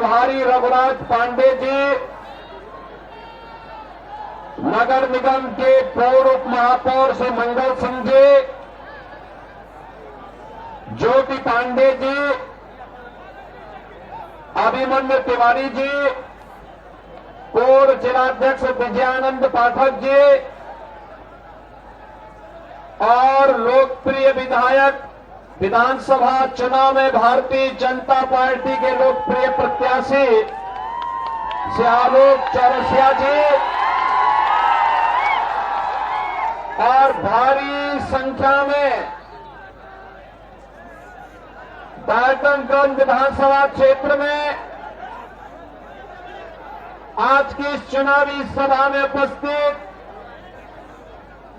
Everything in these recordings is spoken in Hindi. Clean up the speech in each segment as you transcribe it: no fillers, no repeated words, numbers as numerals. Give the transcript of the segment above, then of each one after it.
प्रभारी रघुराज पांडे जी, नगर निगम के पूर्व महापौर श्री मंगल सिंह जी, ज्योति पांडे जी, अभिमन्यु तिवारी जी, पूर्व जिलाध्यक्ष विजयानंद पाठक जी और लोकप्रिय विधायक, विधानसभा चुनाव में भारतीय जनता पार्टी के लोकप्रिय प्रत्याशी श्री आलोक चौरसिया जी और भारी संख्या में डाल्टनगंज विधानसभा क्षेत्र में आज की इस चुनावी सभा में उपस्थित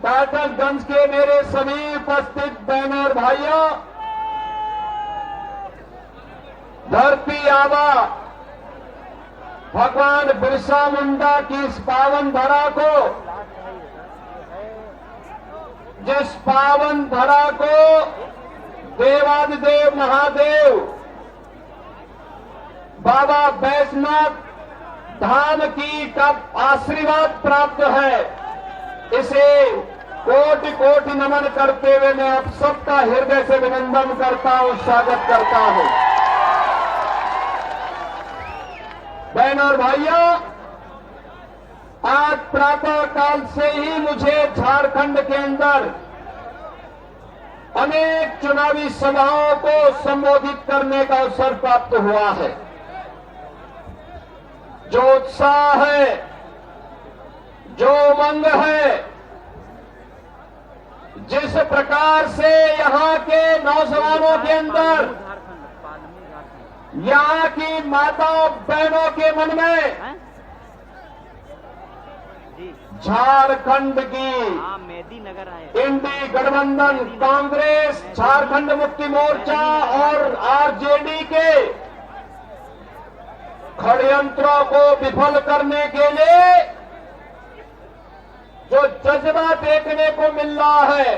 डाल्टनगंज के मेरे सभी उपस्थित बहनों और भाइयों, धरती आबा भगवान बिरसा मुंडा की इस पावन धरा को, जिस पावन धरा को देवादिदेव महादेव बाबा बैजनाथ धाम की का आशीर्वाद प्राप्त है, इसे कोटि कोटि नमन करते हुए मैं आप सबका हृदय से अभिनंदन करता हूं, स्वागत करता हूं। बहनों और भाइयों, आज प्रातः काल से ही मुझे झारखंड के अंदर अनेक चुनावी सभाओं को संबोधित करने का अवसर प्राप्त हुआ है। जो उत्साह है, जो उमंग है, जिस प्रकार से यहां के नौजवानों के अंदर, यहां की माताओं बहनों के मन में झारखंड की इंडी गठबंधन कांग्रेस, झारखंड मुक्ति मोर्चा और आरजेडी के षड्यंत्रों को विफल करने के लिए जो जज्बा देखने को मिल रहा है,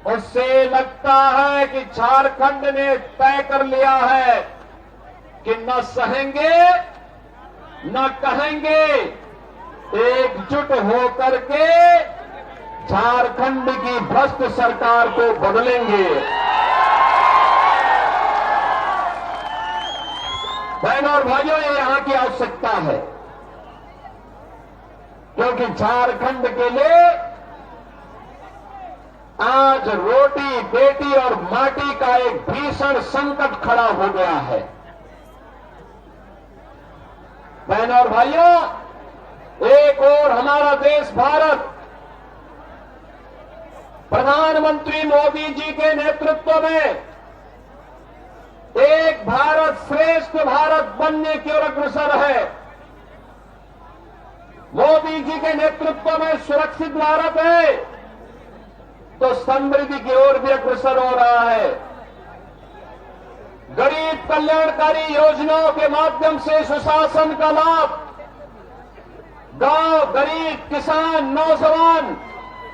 उससे लगता है कि झारखंड ने तय कर लिया है कि न सहेंगे न कहेंगे, एकजुट होकर के झारखंड की भ्रष्ट सरकार को बदलेंगे। बहनों और भाइयों, ये यहां की आवश्यकता है, क्योंकि झारखंड के लिए आज रोटी बेटी और माटी का एक भीषण संकट खड़ा हो गया है। बहनों और भाइयों, एक और हमारा देश भारत प्रधानमंत्री मोदी जी के नेतृत्व में एक भारत श्रेष्ठ भारत बनने की ओर अग्रसर है। मोदी जी के नेतृत्व में सुरक्षित भारत है तो समृद्धि की ओर भी अग्रसर हो रहा है। गरीब कल्याणकारी योजनाओं के माध्यम से सुशासन का लाभ गांव, गरीब, किसान, नौजवान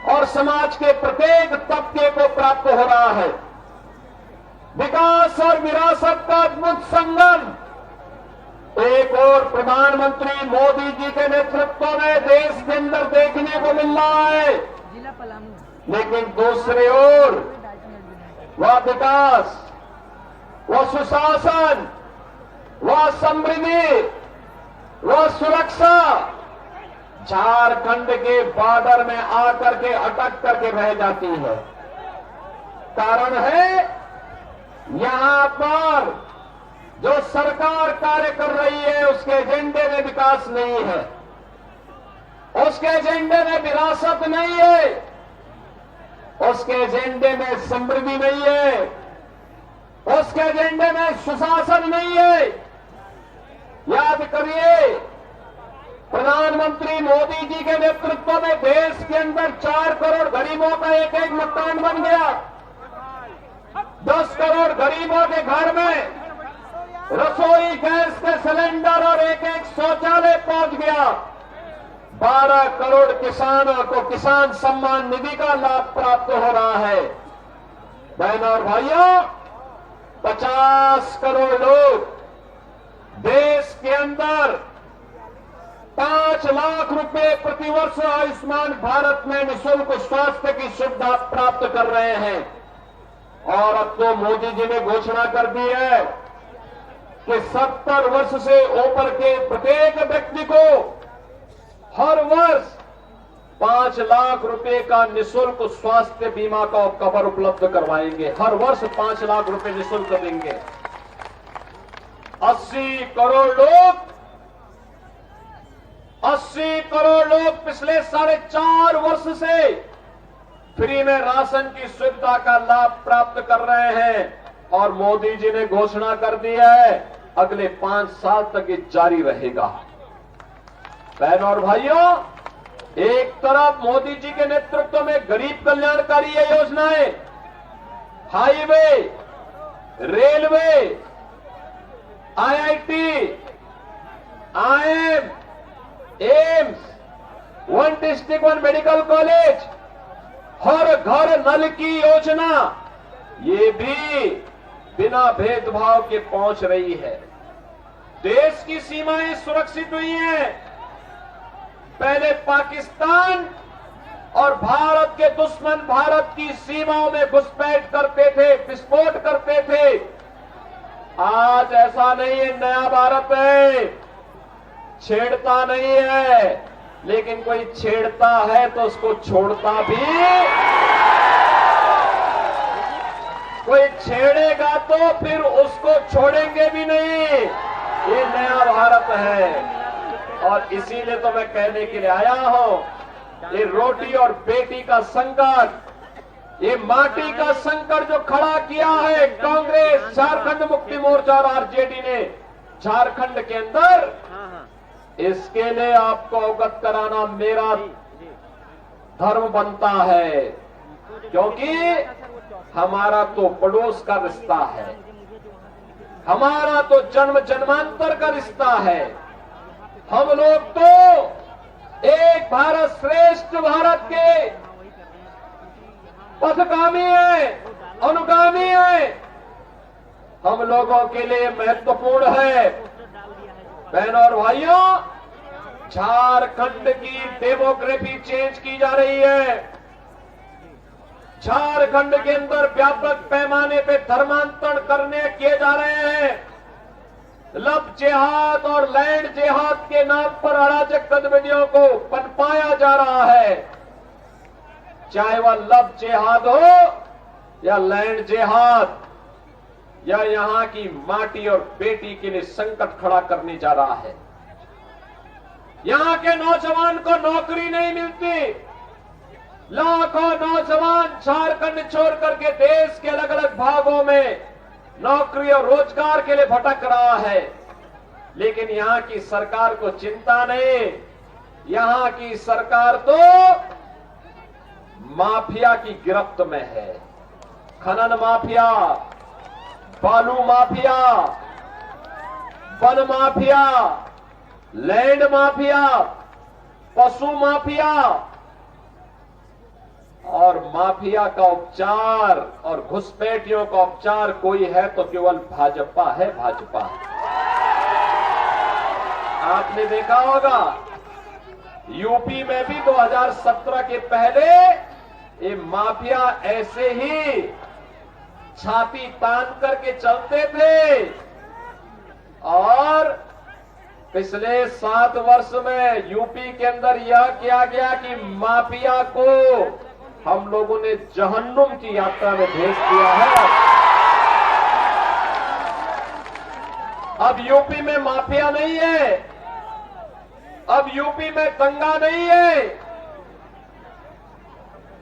और समाज के प्रत्येक तबके को प्राप्त हो रहा है। विकास और विरासत का अद्भुत संगम एक और प्रधानमंत्री मोदी जी के नेतृत्व में देश के अंदर देखने को मिल रहा है, लेकिन दूसरी ओर वह विकास, वह सुशासन, वह समृद्धि, वह सुरक्षा झारखंड के बॉर्डर में आकर के अटक करके रह जाती है। कारण है यहां पर जो सरकार कार्य कर रही है उसके एजेंडे में विकास नहीं है, उसके एजेंडे में विरासत नहीं है, उसके एजेंडे में समृद्धि नहीं है, उसके एजेंडे में सुशासन नहीं है। याद करिए, प्रधानमंत्री मोदी जी के नेतृत्व में देश के अंदर 4 करोड़ गरीबों का एक एक मकान बन गया। 10 करोड़ गरीबों के घर में रसोई गैस के सिलेंडर और एक एक शौचालय पहुंच गया। 12 करोड़ किसानों को किसान सम्मान निधि का लाभ प्राप्त हो रहा है। बहनों और भाइयों, 50 करोड़ लोग देश के अंदर 5 लाख रुपए प्रतिवर्ष आयुष्मान भारत में निःशुल्क स्वास्थ्य की सुविधा प्राप्त कर रहे हैं। और अब तो मोदी जी ने घोषणा कर दी है कि 70 वर्ष से ऊपर के प्रत्येक व्यक्ति को हर वर्ष 5 लाख रुपए का निःशुल्क स्वास्थ्य बीमा का कवर उपलब्ध करवाएंगे। हर वर्ष 5 लाख रुपए निःशुल्क देंगे। 80 करोड़ लोग पिछले 4.5 वर्ष से फ्री में राशन की सुविधा का लाभ प्राप्त कर रहे हैं। और मोदी जी ने घोषणा कर दी है अगले 5 साल तक ये जारी रहेगा। बहनों और भाइयों, एक तरफ मोदी जी के नेतृत्व में गरीब कल्याणकारी ये योजनाएं, highway, railway, IIT, IIM, AIIMS, 1 district 1 medical college, हर घर नल की योजना, ये भी बिना भेदभाव के पहुंच रही है। देश की सीमाएं सुरक्षित हुई हैं। पहले पाकिस्तान और भारत के दुश्मन भारत की सीमाओं में घुसपैठ करते थे, विस्फोट करते थे। आज ऐसा नहीं है, नया भारत है, छेड़ता नहीं है। लेकिन कोई छेड़ता है तो उसको छोड़ता भी, कोई छेड़ेगा तो फिर उसको छोड़ेंगे भी नहीं। ये नया भारत है। और इसीलिए तो मैं कहने के लिए आया हूं, ये रोटी और बेटी का संकट, ये माटी का संकट जो खड़ा किया है कांग्रेस, झारखंड मुक्ति मोर्चा और आरजेडी ने झारखंड के अंदर, इसके लिए आपको अवगत कराना मेरा धर्म बनता है। क्योंकि हमारा तो पड़ोस का रिश्ता है, हमारा तो जन्म जन्मांतर का रिश्ता है। हम लोग तो एक भारत श्रेष्ठ भारत के पथगामी है, अनुगामी है। हम लोगों के लिए महत्वपूर्ण है। बहनों और भाइयों, झारखंड की डेमोग्राफी चेंज की जा रही है। झारखंड के अंदर व्यापक पैमाने पे धर्मांतरण करने किए जा रहे हैं। लव जिहाद और लैंड जिहाद के नाम पर अराजक गतिविधियों को पनपाया जा रहा है। चाहे वह लव जिहाद हो या लैंड जिहाद, या यहां की माटी और बेटी के लिए संकट खड़ा करने जा रहा है। यहां के नौजवान को नौकरी नहीं मिलती। लाखों नौजवान झारखंड छोड़ करके देश के अलग अलग भागों में नौकरी और रोजगार के लिए भटक रहा है। लेकिन यहां की सरकार को चिंता नहीं। यहां की सरकार तो माफिया की गिरफ्त में है। खनन माफिया, बालू mafia, one mafia, land mafia, पशु माफिया और माफिया का उपचार और घुसपैठियों का उपचार कोई है तो केवल भाजपा है, भाजपा। आपने देखा होगा यूपी में भी 2017 के पहले ये माफिया ऐसे ही छाती तान करके चलते थे। और पिछले 7 वर्ष में यूपी के अंदर यह किया गया कि माफिया को हम लोगों ने जहन्नुम की यात्रा में भेज दिया है। अब यूपी में माफिया नहीं है, अब यूपी में दंगा नहीं है,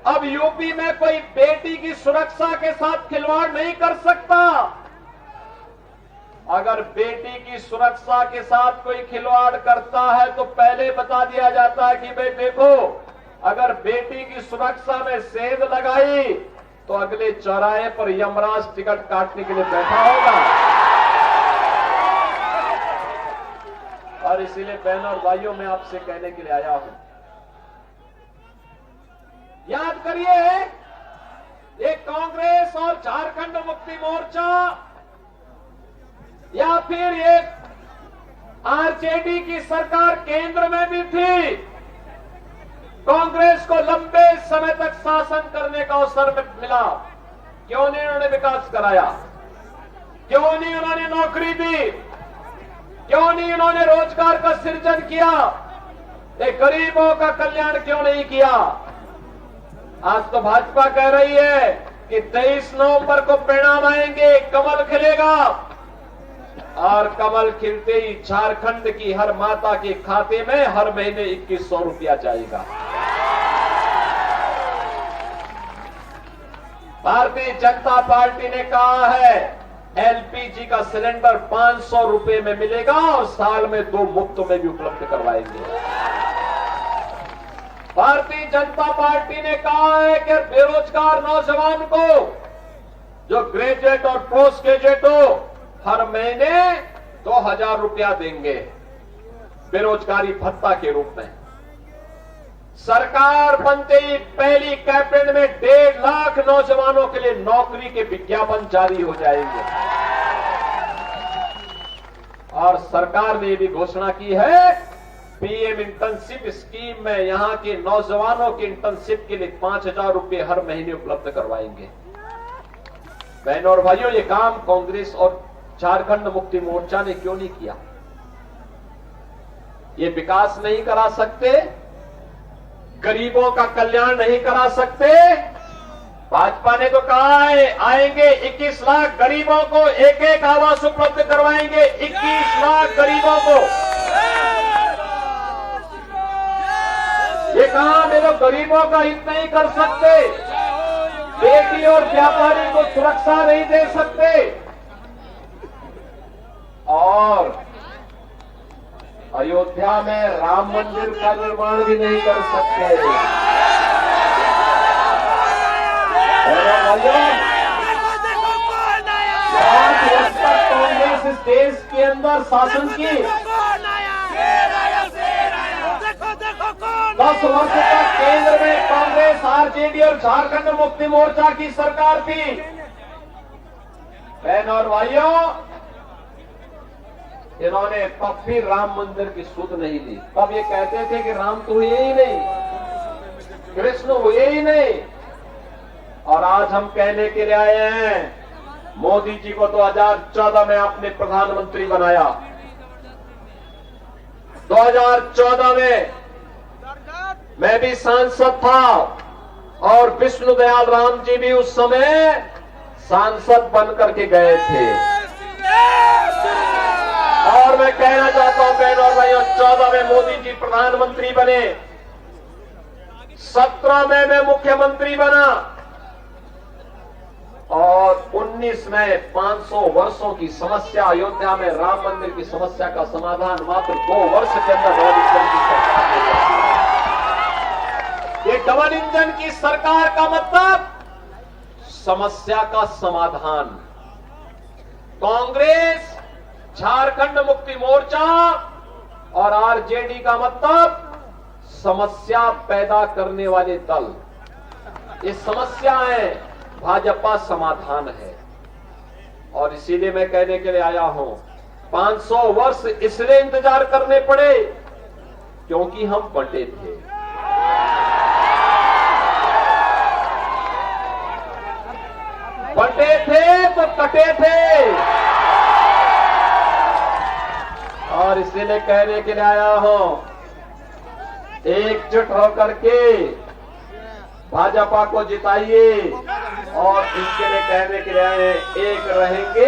अब यूपी में कोई बेटी की सुरक्षा के साथ खिलवाड़ नहीं कर सकता। अगर बेटी की सुरक्षा के साथ कोई खिलवाड़ करता है तो पहले बता दिया जाता है कि भाई देखो, अगर बेटी की सुरक्षा में सेंध लगाई तो अगले चौराहे पर यमराज टिकट काटने के लिए बैठा होगा। और इसीलिए बहनों और भाइयों, मैं आपसे कहने के लिए आया हूं, याद करिए, ये कांग्रेस और झारखंड मुक्ति मोर्चा या फिर ये आरजेडी की सरकार केंद्र में भी थी। कांग्रेस को लंबे समय तक शासन करने का अवसर मिला। क्यों नहीं उन्होंने विकास कराया? क्यों नहीं उन्होंने नौकरी दी? क्यों नहीं उन्होंने रोजगार का सृजन किया? एक गरीबों का कल्याण क्यों नहीं किया? आज तो भाजपा कह रही है कि 23 नवंबर को परिणाम आएंगे, कमल खिलेगा, और कमल खिलते ही झारखंड की हर माता के खाते में हर महीने 2100 रुपया जाएगा। भारतीय जनता पार्टी ने कहा है एलपीजी का सिलेंडर 500 रुपए में मिलेगा और साल में 2 मुफ्त में भी उपलब्ध करवाएंगे। भारतीय जनता पार्टी ने कहा है कि बेरोजगार नौजवान को, जो ग्रेजुएट और पोस्ट ग्रेजुएट हो, हर महीने 2000 रुपया देंगे बेरोजगारी भत्ता के रूप में। सरकार बनते ही पहली कैबिनेट में 1.5 लाख नौजवानों के लिए नौकरी के विज्ञापन जारी हो जाएंगे। और सरकार ने भी घोषणा की है पीएम इंटर्नशिप स्कीम में यहां के नौजवानों की इंटर्नशिप के लिए 5000 रुपये हर महीने उपलब्ध करवाएंगे। बहनों और भाइयों, ये काम कांग्रेस और झारखंड मुक्ति मोर्चा ने क्यों नहीं किया? ये विकास नहीं करा सकते, गरीबों का कल्याण नहीं करा सकते। भाजपा ने तो कहा है आएंगे 21 लाख गरीबों को एक आवास उपलब्ध करवाएंगे। 21 लाख गरीबों को ये काम ये लोग गरीबों का हित नहीं कर सकते, बेटी और व्यापारी को सुरक्षा नहीं दे सकते, और अयोध्या में राम मंदिर का निर्माण भी नहीं कर सकते। कांग्रेस इस देश के अंदर शासन की 10 वर्ष तक केंद्र में कांग्रेस, आरजेडी और झारखंड मुक्ति मोर्चा की सरकार थी। बहन और भाइयों, इन्होंने तब भी राम मंदिर की सुध नहीं ली। तब ये कहते थे कि राम तो हुए ही नहीं, कृष्ण हुए ही नहीं। और आज हम कहने के लिए आए हैं, मोदी जी को 2014 में आपने प्रधानमंत्री बनाया। 2014 में मैं भी सांसद था और विष्णु दयाल राम जी भी उस समय सांसद बनकर के गए थे। और मैं कहना चाहता हूं बहनों और भाइयों, 14 में मोदी जी प्रधानमंत्री बने, 17 में मैं मुख्यमंत्री बना, और 19 में 500 वर्षों की समस्या अयोध्या में राम मंदिर की समस्या का समाधान मात्र 2 वर्ष के अंदर डबल इंजन की सरकार ने किया। ये डबल इंजन की सरकार का मतलब समस्या का समाधान। कांग्रेस, झारखंड मुक्ति मोर्चा और आरजेडी का मतलब समस्या पैदा करने वाले दल। ये समस्याएं, भाजपा समाधान है। और इसीलिए मैं कहने के लिए आया हूं, 500 वर्ष इसलिए इंतजार करने पड़े क्योंकि हम बंटे थे। बंटे थे तो कटे थे। और इसीलिए कहने के लिए आया हूं, एकजुट होकर के भाजपा को जिताइए। और इसके लिए कहने के लिए आए, एक रहेंगे,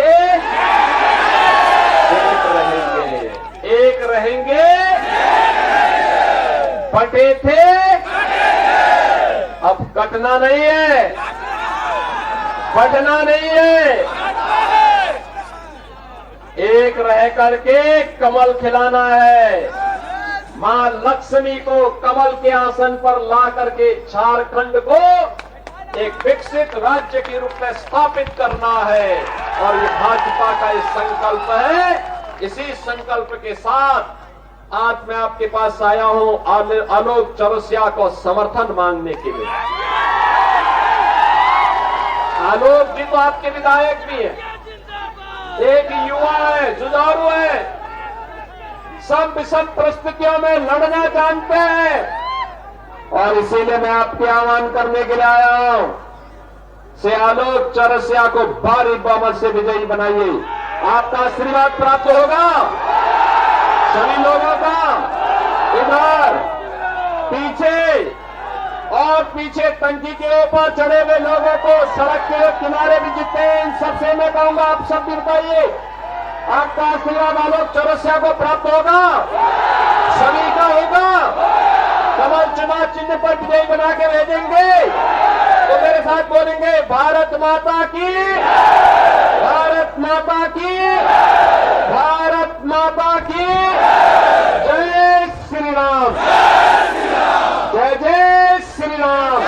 एक रहेंगे, एक रहेंगे। बटे थे, अब कटना नहीं है, बटना नहीं है। एक रह करके कमल खिलाना है। मां लक्ष्मी को कमल के आसन पर ला करके झारखंड को एक विकसित राज्य के रूप में स्थापित करना है। और ये भाजपा का इस संकल्प है। इसी संकल्प के साथ आज मैं आपके पास आया हूं आलोक चौरसिया को समर्थन मांगने के लिए। आलोक जी तो आपके विधायक भी है, एक युवा है, जुझारू है, सब विषम परिस्थितियों में लड़ना जानते हैं। और इसीलिए मैं आपके आह्वान करने के लिए आया हूं, से आलोक चौरसिया को भारी बहुमत से विजयी बनाइए। आपका आशीर्वाद प्राप्त होगा सभी लोगों का। इधर पीछे और पीछे टंकी के ऊपर चढ़े हुए लोगों को सड़क के किनारे भी जितने हैं, इन सबसे मैं कहूंगा आप सब भी बताइए, आपका आशीर्वाद आलोक चौरसिया को प्राप्त होगा, सभी का होगा। कमल चुनाव चिन्ह पर विजयी बना के भेजेंगे तो मेरे साथ बोलेंगे भारत माता की, भारत माता की, भारत माता की जय श्री राम, जय जय श्री राम।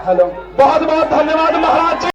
हेलो, बहुत बहुत धन्यवाद महाराज जी।